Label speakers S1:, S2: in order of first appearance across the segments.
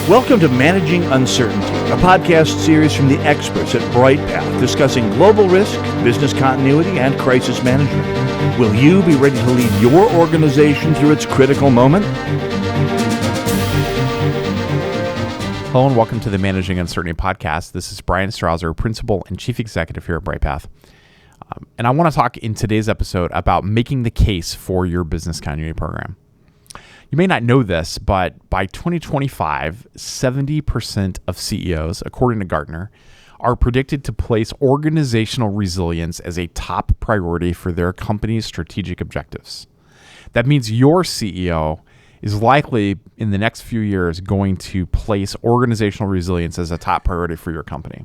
S1: Welcome to Managing Uncertainty, a podcast series from the experts at Bryghtpath discussing global risk, business continuity, and crisis management. Will you be ready to lead your organization through its critical moment?
S2: Hello and welcome to the Managing Uncertainty podcast. This is Bryan Strawser, Principal and Chief Executive here at Bryghtpath. And I want to talk in today's episode about making the case for your business continuity program. You may not know this, but by 2025, 70% of CEOs, according to Gartner, are predicted to place organizational resilience as a top priority for their company's strategic objectives. That means your CEO is likely in the next few years going to place organizational resilience as a top priority for your company.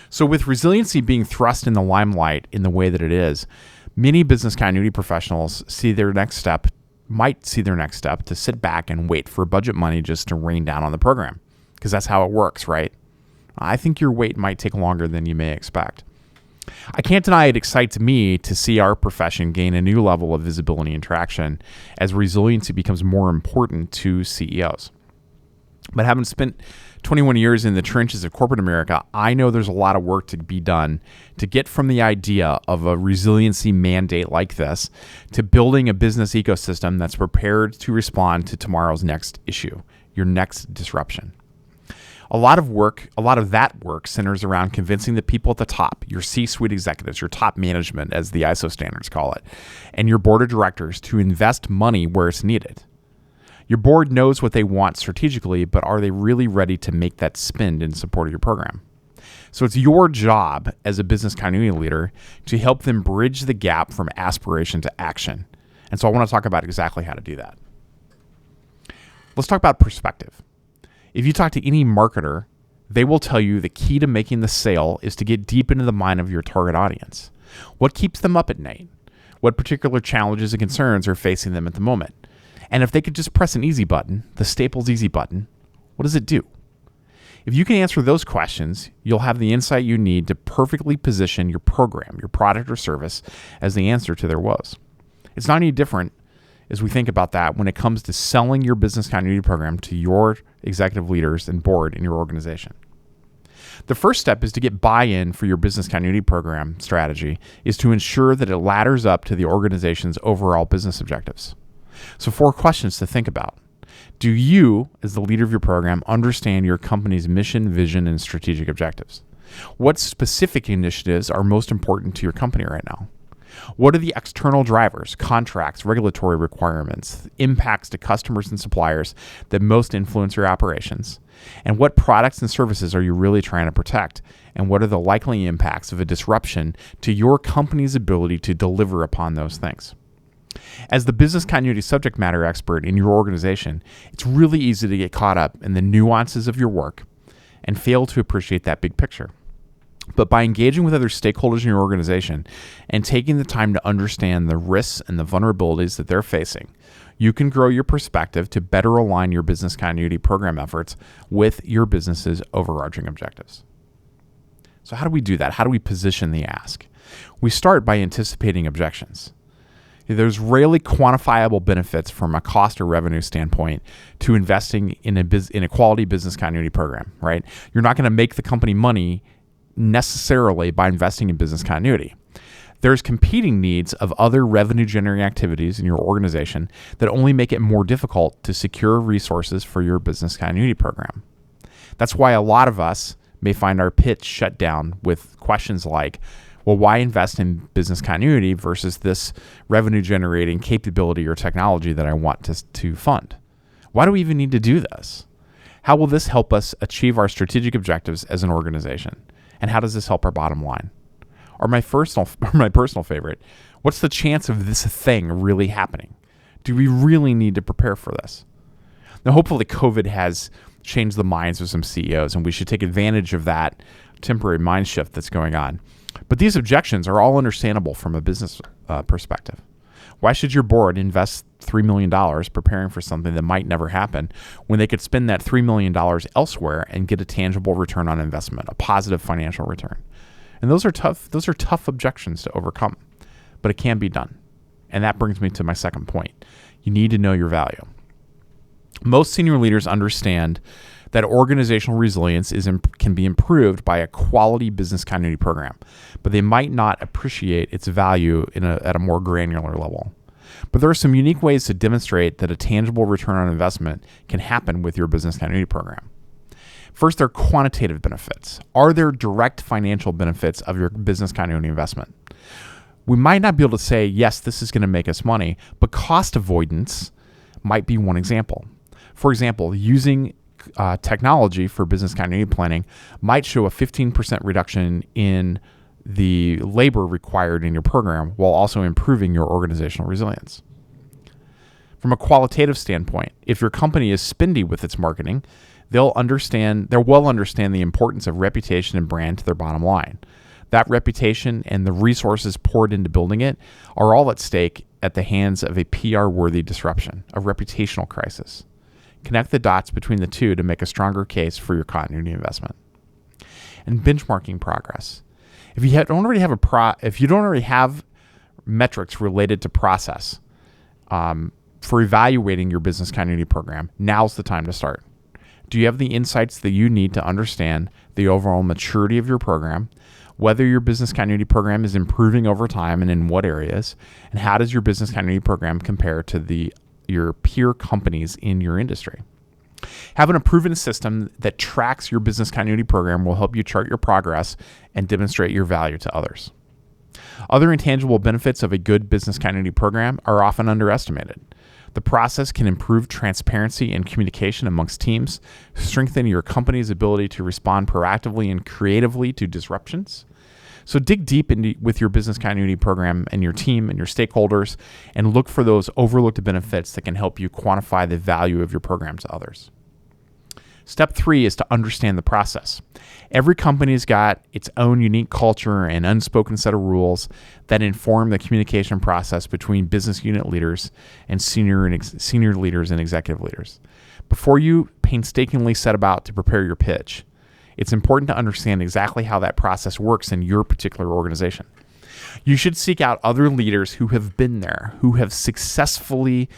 S2: So with resiliency being thrust in the limelight in the way that it is, many business continuity professionals might see their next step to sit back and wait for budget money just to rain down on the program, because that's how it works, right? I think your wait might take longer than you may expect. I can't deny it excites me to see our profession gain a new level of visibility and traction as resiliency becomes more important to CEOs. But having spent 21 years in the trenches of corporate America, I know there's a lot of work to be done to get from the idea of a resiliency mandate like this to building a business ecosystem that's prepared to respond to tomorrow's next issue, your next disruption. A lot of that work centers around convincing the people at the top, your C-suite executives, your top management, as the ISO standards call it, and your board of directors to invest money where it's needed. Your board knows what they want strategically, but are they really ready to make that spend in support of your program? So it's your job as a business continuity leader to help them bridge the gap from aspiration to action. And so I want to talk about exactly how to do that. Let's talk about perspective. If you talk to any marketer, they will tell you the key to making the sale is to get deep into the mind of your target audience. What keeps them up at night? What particular challenges and concerns are facing them at the moment? And if they could just press an easy button, the Staples easy button, what does it do? If you can answer those questions, you'll have the insight you need to perfectly position your program, your product or service as the answer to their woes. It's not any different as we think about that when it comes to selling your business continuity program to your executive leaders and board in your organization. The first step is to get buy-in for your business continuity program strategy is to ensure that it ladders up to the organization's overall business objectives. So 4 questions to think about. Do you, as the leader of your program, understand your company's mission, vision, and strategic objectives? What specific initiatives are most important to your company right now? What are the external drivers, contracts, regulatory requirements, impacts to customers and suppliers that most influence your operations? And what products and services are you really trying to protect? And what are the likely impacts of a disruption to your company's ability to deliver upon those things? As the business continuity subject matter expert in your organization, it's really easy to get caught up in the nuances of your work and fail to appreciate that big picture. But by engaging with other stakeholders in your organization and taking the time to understand the risks and the vulnerabilities that they're facing, you can grow your perspective to better align your business continuity program efforts with your business's overarching objectives. So how do we do that? How do we position the ask? We start by anticipating objections. There's rarely quantifiable benefits from a cost or revenue standpoint to investing in a quality business continuity program, right? You're not going to make the company money necessarily by investing in business continuity. There's competing needs of other revenue-generating activities in your organization that only make it more difficult to secure resources for your business continuity program. That's why a lot of us may find our pitch shut down with questions like, well, why invest in business continuity versus this revenue-generating capability or technology that I want to fund? Why do we even need to do this? How will this help us achieve our strategic objectives as an organization? And how does this help our bottom line? Or my personal favorite, what's the chance of this thing really happening? Do we really need to prepare for this? Now, hopefully COVID has changed the minds of some CEOs, and we should take advantage of that temporary mind shift that's going on. But these objections are all understandable from a business perspective. Why should your board invest $3 million preparing for something that might never happen when they could spend that $3 million elsewhere and get a tangible return on investment, a positive financial return? And those are tough objections to overcome, but it can be done. And that brings me to my second point. You need to know your value. Most senior leaders understand that organizational resilience can be improved by a quality business continuity program, but they might not appreciate its value at a more granular level. But there are some unique ways to demonstrate that a tangible return on investment can happen with your business continuity program. First, there are quantitative benefits. Are there direct financial benefits of your business continuity investment? We might not be able to say, yes, this is going to make us money, but cost avoidance might be one example. For example, using technology for business continuity planning might show a 15% reduction in the labor required in your program while also improving your organizational resilience. From a qualitative standpoint, if your company is spendy with its marketing, they'll well understand the importance of reputation and brand to their bottom line. That reputation and the resources poured into building it are all at stake at the hands of a PR-worthy disruption, a reputational crisis. Connect the dots between the two to make a stronger case for your continuity investment. And benchmarking progress. If you don't already have metrics related to process for evaluating your business continuity program, now's the time to start. Do you have the insights that you need to understand the overall maturity of your program, whether your business continuity program is improving over time and in what areas, and how does your business continuity program compare to your peer companies in your industry? Having a proven system that tracks your business continuity program will help you chart your progress and demonstrate your value to others. Other intangible benefits of a good business continuity program are often underestimated. The process can improve transparency and communication amongst teams, strengthen your company's ability to respond proactively and creatively to disruptions. So dig deep with your business continuity program and your team and your stakeholders and look for those overlooked benefits that can help you quantify the value of your program to others. Step 3 is to understand the process. Every company's got its own unique culture and unspoken set of rules that inform the communication process between business unit leaders and senior leaders and executive leaders. Before you painstakingly set about to prepare your pitch, it's important to understand exactly how that process works in your particular organization. You should seek out other leaders who have been there, who have successfully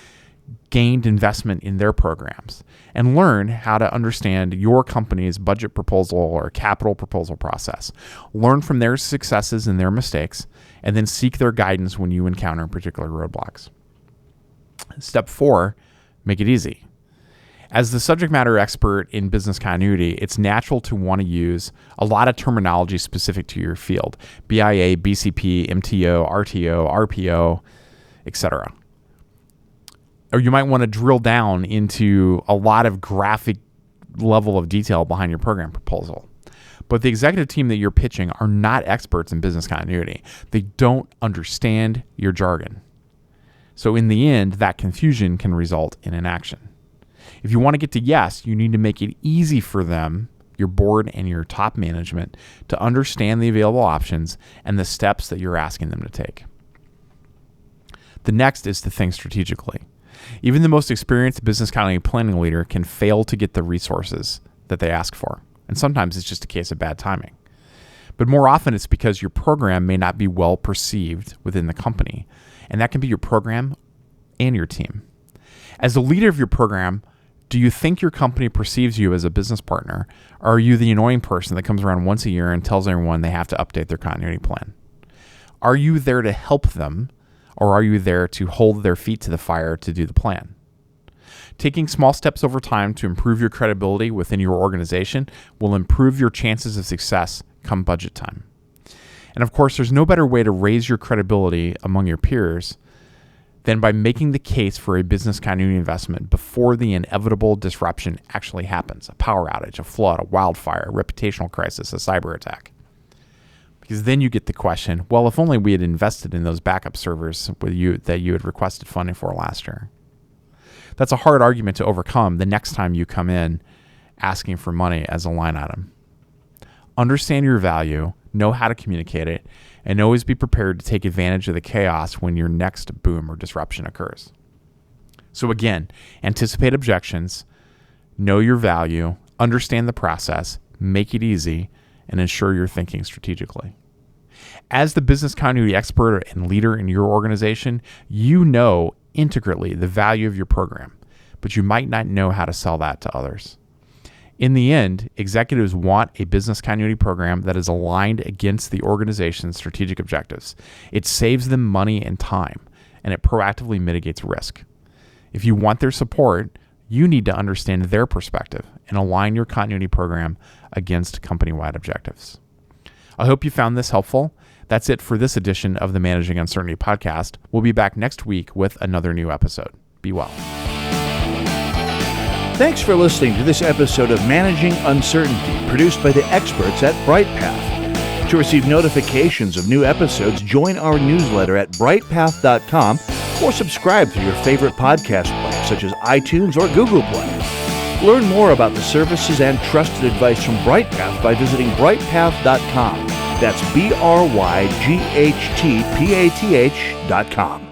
S2: gained investment in their programs, and learn how to understand your company's budget proposal or capital proposal process. Learn from their successes and their mistakes, and then seek their guidance when you encounter particular roadblocks. Step 4, make it easy. As the subject matter expert in business continuity, it's natural to want to use a lot of terminology specific to your field: BIA, BCP, MTO, RTO, RPO, etc. Or you might want to drill down into a lot of graphic level of detail behind your program proposal. But the executive team that you're pitching are not experts in business continuity. They don't understand your jargon. So in the end, that confusion can result in inaction. If you want to get to yes, you need to make it easy for them, your board and your top management, to understand the available options and the steps that you're asking them to take. The next is to think strategically. Even the most experienced business continuity planning leader can fail to get the resources that they ask for. And sometimes it's just a case of bad timing. But more often it's because your program may not be well perceived within the company. And that can be your program and your team. As the leader of your program, do you think your company perceives you as a business partner? Or are you the annoying person that comes around once a year and tells everyone they have to update their continuity plan? Are you there to help them? Or are you there to hold their feet to the fire to do the plan? Taking small steps over time to improve your credibility within your organization will improve your chances of success come budget time. And of course, there's no better way to raise your credibility among your peers than by making the case for a business continuity investment before the inevitable disruption actually happens: a power outage, a flood, a wildfire, a reputational crisis, a cyber attack. Because then you get the question, well, if only we had invested in those backup servers that you had requested funding for last year. That's a hard argument to overcome the next time you come in asking for money as a line item. Understand your value, know how to communicate it, and always be prepared to take advantage of the chaos when your next boom or disruption occurs. So again, anticipate objections, know your value, understand the process, make it easy, and ensure you're thinking strategically. As the business continuity expert and leader in your organization, you know intricately the value of your program, but you might not know how to sell that to others. In the end, executives want a business continuity program that is aligned against the organization's strategic objectives. It saves them money and time, and it proactively mitigates risk. If you want their support, you need to understand their perspective and align your continuity program against company-wide objectives. I hope you found this helpful. That's it for this edition of the Managing Uncertainty podcast. We'll be back next week with another new episode. Be well.
S1: Thanks for listening to this episode of Managing Uncertainty, produced by the experts at Bryghtpath. To receive notifications of new episodes, join our newsletter at bryghtpath.com or subscribe through your favorite podcast player, such as iTunes or Google Play. Learn more about the services and trusted advice from Bryghtpath by visiting bryghtpath.com. That's BRYGHTPATH.com.